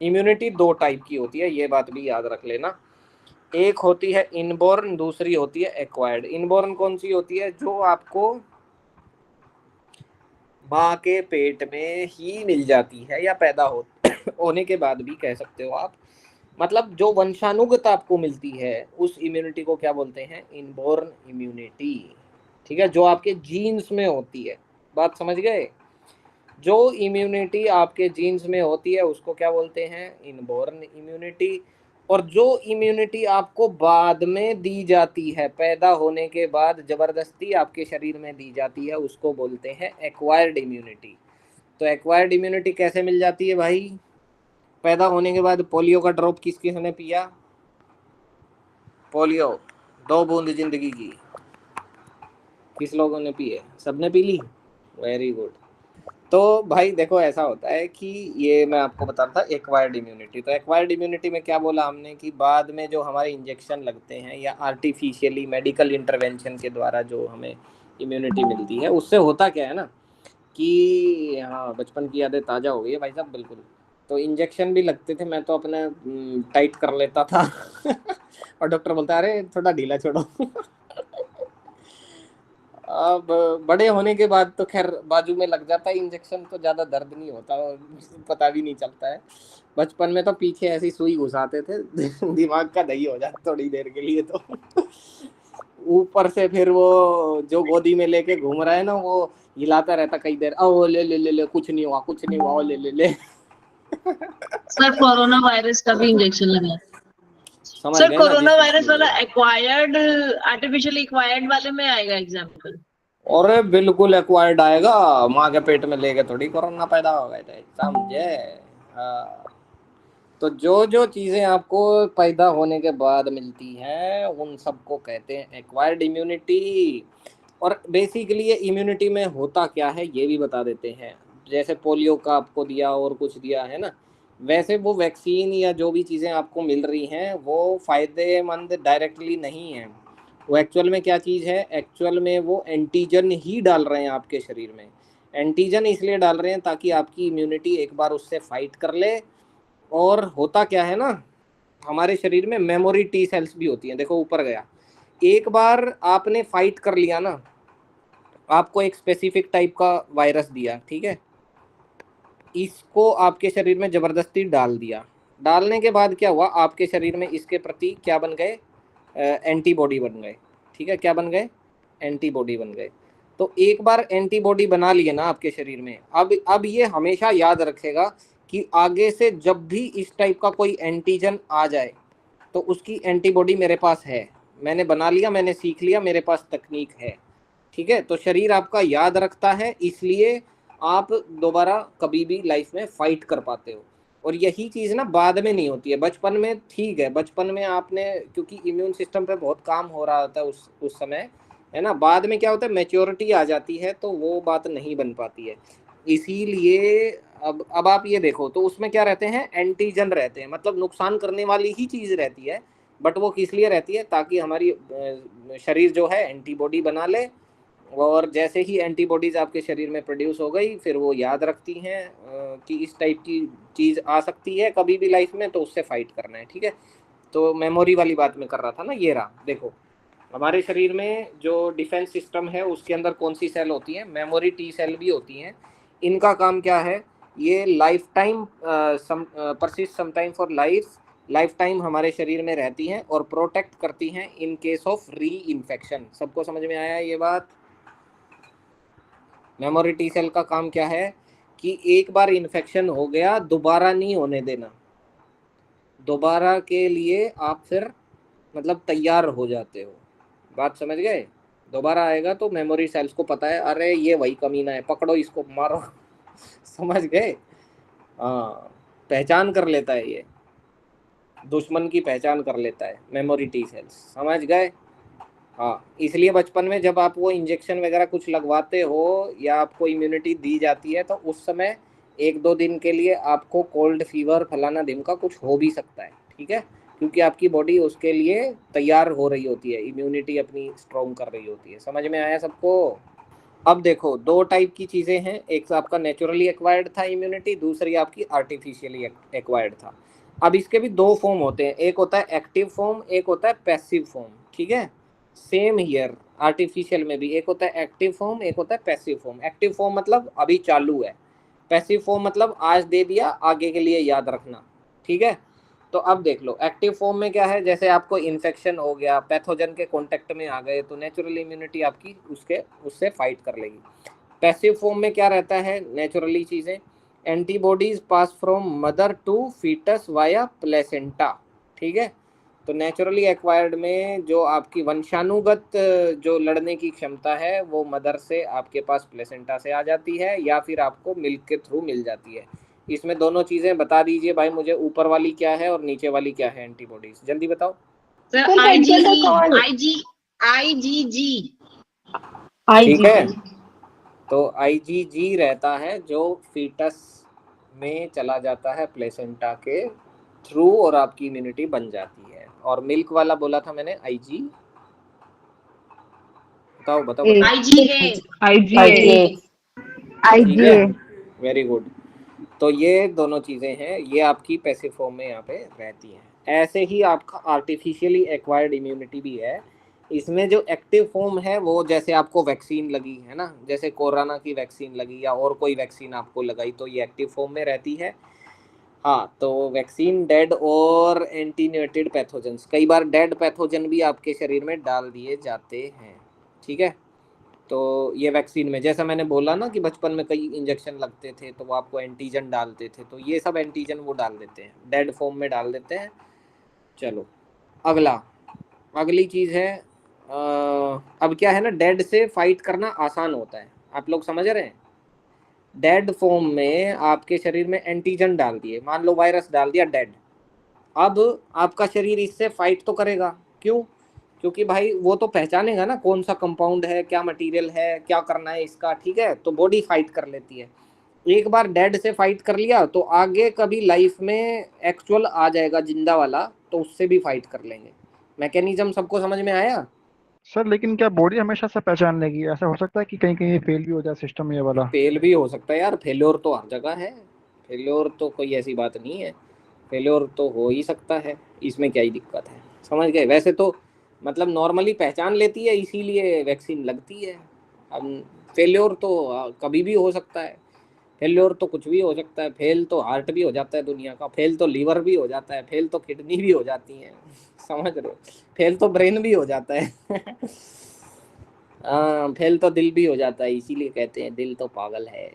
Immunity दो type की होती है, ये बात भी याद रख लेना। एक होती है इनबॉर्न, दूसरी होती है एक्वायर्ड। इनबॉर्न कौन सी होती है? जो आपको माँ के पेट में ही मिल जाती है, या पैदा होने के बाद भी कह सकते हो आप। मतलब जो वंशानुगत आपको मिलती है उस इम्यूनिटी को क्या बोलते हैं? Inborn immunity. ठीक है, जो आपके जीन्स में होती है। बात समझ गए? जो इम्यूनिटी आपके जीन्स में होती है उसको क्या बोलते हैं? Inborn immunity. और जो इम्यूनिटी आपको बाद में दी जाती है, पैदा होने के बाद जबरदस्ती आपके शरीर में दी जाती है, उसको बोलते हैं एक्वायर्ड इम्यूनिटी। तो एक्वायर्ड इम्यूनिटी कैसे मिल जाती है भाई? पैदा होने के बाद पोलियो का ड्रॉप किस किसने पिया? पोलियो 2 बूंद जिंदगी की, किस लोगों ने पी है? सबने पी ली। Very good. तो भाई देखो, ऐसा होता है कि ये मैं आपको बता रहा था एक्वायर्ड इम्यूनिटी। तो एक्वायर्ड इम्यूनिटी में क्या बोला हमने कि बाद में जो हमारे इंजेक्शन लगते हैं या आर्टिफिशियली मेडिकल इंटरवेंशन के द्वारा जो हमें इम्यूनिटी मिलती है, उससे होता क्या है ना कि हाँ, बचपन की यादें ताज़ा हो गई है भाई साहब, बिल्कुल। तो इंजेक्शन भी लगते थे, मैं तो अपने टाइट कर लेता था और डॉक्टर बोलता है अरे थोड़ा ढीला छोड़ो अब बड़े होने के बाद तो खैर बाजू में लग जाता है इंजेक्शन, तो ज़्यादा दर्द नहीं होता और पता भी नहीं चलता है। बचपन में तो पीछे ऐसी सुई घुसाते थे दिमाग का दही हो जाता थोड़ी देर के लिए तो ऊपर से फिर वो जो गोदी में लेके घूम रहा है ना, वो हिलाता रहता कई देर, ओ ले ले ले ले, कुछ नहीं हुआ कुछ नहीं हुआ, ओ ले ले ले सर कोरोना वायरस का भी इंजेक्शन लगा। समझ सर गए ना कोरोना जिस चीज की वायरस वाला बात। एक्वायर्ड, आर्टिफिशियली एक्वायर्ड वाले में आएगा एग्जाम्पल? और बिल्कुल एक्वायर्ड आएगा, माँ के पेट में लेके थोड़ी कोरोना पैदा हो गए थे, समझे? हाँ। तो जो जो चीजें आपको पैदा होने के बाद मिलती हैं उन सबको कहते हैं एक्वायर्ड इम्यूनिटी। और बेसिकली ये इम्यूनिटी में होता क्या है ये भी बता देते हैं। जैसे पोलियो का आपको दिया और कुछ दिया है ना, वैसे वो वैक्सीन या जो भी चीज़ें आपको मिल रही हैं वो फायदेमंद डायरेक्टली नहीं है। वो एक्चुअल में क्या चीज़ है? एक्चुअल में वो एंटीजन ही डाल रहे हैं आपके शरीर में। एंटीजन इसलिए डाल रहे हैं ताकि आपकी इम्यूनिटी एक बार उससे फाइट कर ले। और होता क्या है ना, हमारे शरीर में मेमोरी टी सेल्स भी होती हैं। देखो ऊपर गया, एक बार आपने फाइट कर लिया ना, आपको एक स्पेसिफिक टाइप का वायरस दिया, ठीक है, इसको आपके शरीर में जबरदस्ती डाल दिया। डालने के बाद क्या हुआ? आपके शरीर में इसके प्रति क्या बन गए? एंटीबॉडी बन गए। ठीक है, क्या बन गए? एंटीबॉडी बन गए। तो एक बार एंटीबॉडी बना लिए ना आपके शरीर में, अब ये हमेशा याद रखेगा कि आगे से जब भी इस टाइप का कोई एंटीजन आ जाए तो उसकी एंटीबॉडी मेरे पास है, मैंने बना लिया, मैंने सीख लिया, मेरे पास तकनीक है। ठीक है, तो शरीर आपका याद रखता है, इसलिए आप दोबारा कभी भी लाइफ में फाइट कर पाते हो। और यही चीज़ ना बाद में नहीं होती है, बचपन में ठीक है, बचपन में आपने क्योंकि इम्यून सिस्टम पे बहुत काम हो रहा होता है उस समय, है ना। बाद में क्या होता है, मैच्योरिटी आ जाती है तो वो बात नहीं बन पाती है। इसीलिए अब आप ये देखो तो उसमें क्या रहते हैं? एंटीजन रहते हैं, मतलब नुकसान करने वाली ही चीज़ रहती है। बट वो किस लिए रहती है? ताकि हमारी शरीर जो है एंटीबॉडी बना ले। और जैसे ही एंटीबॉडीज आपके शरीर में प्रोड्यूस हो गई, फिर वो याद रखती हैं कि इस टाइप की चीज़ आ सकती है कभी भी लाइफ में, तो उससे फाइट करना है। ठीक है, तो मेमोरी वाली बात मैं कर रहा था ना, ये रहा। देखो हमारे शरीर में जो डिफेंस सिस्टम है उसके अंदर कौन सी सेल होती है? मेमोरी टी सेल भी होती हैं। इनका काम क्या है? ये life time persist sometime for life time हमारे शरीर में रहती हैं और प्रोटेक्ट करती हैं इन केस ऑफ री इन्फेक्शन। सबको समझ में आया ये बात? मेमोरी टी सेल का काम क्या है कि एक बार इन्फेक्शन हो गया दोबारा नहीं होने देना। दोबारा के लिए आप फिर मतलब तैयार हो जाते हो। बात समझ गए? दोबारा आएगा तो मेमोरी सेल्स को पता है, अरे ये वही कमीना है, पकड़ो इसको मारो समझ गए? हाँ, पहचान कर लेता है ये, दुश्मन की पहचान कर लेता है मेमोरी टी सेल्स, समझ गए? हाँ, इसलिए बचपन में जब आप वो इंजेक्शन वगैरह कुछ लगवाते हो या आपको इम्यूनिटी दी जाती है तो उस समय 1-2 दिन के लिए आपको कोल्ड फीवर फलाना दिन का कुछ हो भी सकता है। ठीक है, क्योंकि आपकी बॉडी उसके लिए तैयार हो रही होती है, इम्यूनिटी अपनी स्ट्रॉन्ग कर रही होती है। समझ में आया सबको? अब देखो दो टाइप की चीजें हैं, एक आपका नेचुरली एक्वायर्ड था इम्यूनिटी, दूसरी आपकी आर्टिफिशियली एक्वायर्ड था। अब इसके भी दो फॉर्म होते हैं, एक होता है एक्टिव फॉर्म, एक होता है पैसिव फॉर्म, ठीक है। सेम हियर, आर्टिफिशियल में भी एक होता है एक्टिव फॉर्म, एक होता है पैसिव फॉर्म। एक्टिव फॉर्म मतलब अभी चालू है, पैसिव फॉर्म मतलब आज दे दिया आगे के लिए याद रखना, ठीक है। तो अब देख लो एक्टिव फॉर्म में क्या है, जैसे आपको इन्फेक्शन हो गया, पैथोजन के कांटेक्ट में आ गए, तो नेचुरल इम्यूनिटी आपकी उससे फाइट कर लेगी। पैसिव फॉर्म में क्या रहता है, नेचुरली चीजें, antibodies pass from mother to fetus via placenta, ठीक है। तो नेचुरली एक्वायर्ड में जो आपकी वंशानुगत जो लड़ने की क्षमता है वो मदर से आपके पास प्लेसेंटा से आ जाती है, या फिर आपको मिल्क के थ्रू मिल जाती है। इसमें दोनों चीजें बता दीजिए भाई मुझे, ऊपर वाली क्या है और नीचे वाली क्या है एंटीबॉडीज, जल्दी बताओ। सर सर आईजी मेडिकल का कौन? आईजीजी ठीक है, आईजीजी। तो आईजीजी रहता है जो फीटस में चला जाता है प्लेसेंटा के थ्रू और आपकी इम्यूनिटी बन जाती है। और मिल्क वाला बोला था मैंने आईजी, बताओ बताओ बताओ। IgA IgA. ठीक है, आईजीए। Very good. तो ये दोनों चीजें हैं, ये आपकी पैसिव फॉर्म में यहाँ पे रहती हैं। ऐसे ही आपका आर्टिफिशियली एक्वायर्ड इम्यूनिटी भी है, इसमें जो एक्टिव फॉर्म है वो जैसे आपको वैक्सीन लगी है ना, जैसे कोरोना की वैक्सीन लगी या और कोई वैक्सीन आपको लगाई, तो ये एक्टिव फॉर्म में रहती है। हाँ, तो वैक्सीन डेड और एंटीनेटेड पैथोजेंस, कई बार डेड पैथोजन भी आपके शरीर में डाल दिए जाते हैं, ठीक है। तो ये वैक्सीन में जैसा मैंने बोला ना कि बचपन में कई इंजेक्शन लगते थे तो वो आपको एंटीजन डालते थे, तो ये सब एंटीजन वो डाल देते हैं, डेड फॉर्म में डाल देते हैं। चलो अगली चीज़ है, अब क्या है ना, डेड से फाइट करना आसान होता है, आप लोग समझ रहे हैं। डेड फॉर्म में आपके शरीर में एंटीजन डाल दिए, मान लो वायरस डाल दिया डेड, अब आपका शरीर इससे फाइट तो करेगा, क्यों, क्योंकि भाई वो तो पहचानेगा ना कौन सा कंपाउंड है, क्या मटेरियल है, क्या करना है इसका, ठीक है। तो बॉडी फाइट कर लेती है। एक बार डेड से फाइट कर लिया तो आगे कभी लाइफ में एक्चुअल आ जाएगा जिंदा वाला, तो उससे भी फाइट कर लेंगे। मैकेनिज्म सबको समझ में आया। सर लेकिन क्या बॉडी हमेशा से पहचान लेगी? ऐसा हो सकता है कि कहीं कहीं फेल भी हो जाए सिस्टम ये वाला? फेल भी हो सकता है यार, फेल्योर तो हर जगह है, फेल्योर तो कोई ऐसी बात नहीं है, फेल्योर तो हो ही सकता है, इसमें क्या ही दिक्कत है, समझ गए। वैसे तो मतलब नॉर्मली पहचान लेती है इसीलिए वैक्सीन लगती है। अब फेल्योर तो कभी भी हो सकता है, फेल्योर तो कुछ भी हो सकता है, फेल तो हार्ट भी हो जाता है दुनिया का, फेल तो लीवर भी हो जाता है, फेल तो किडनी भी हो जाती है समझ रहे हो, फेल तो ब्रेन भी हो जाता है हाँ, फेल तो दिल भी हो जाता है, इसीलिए कहते हैं दिल तो पागल है।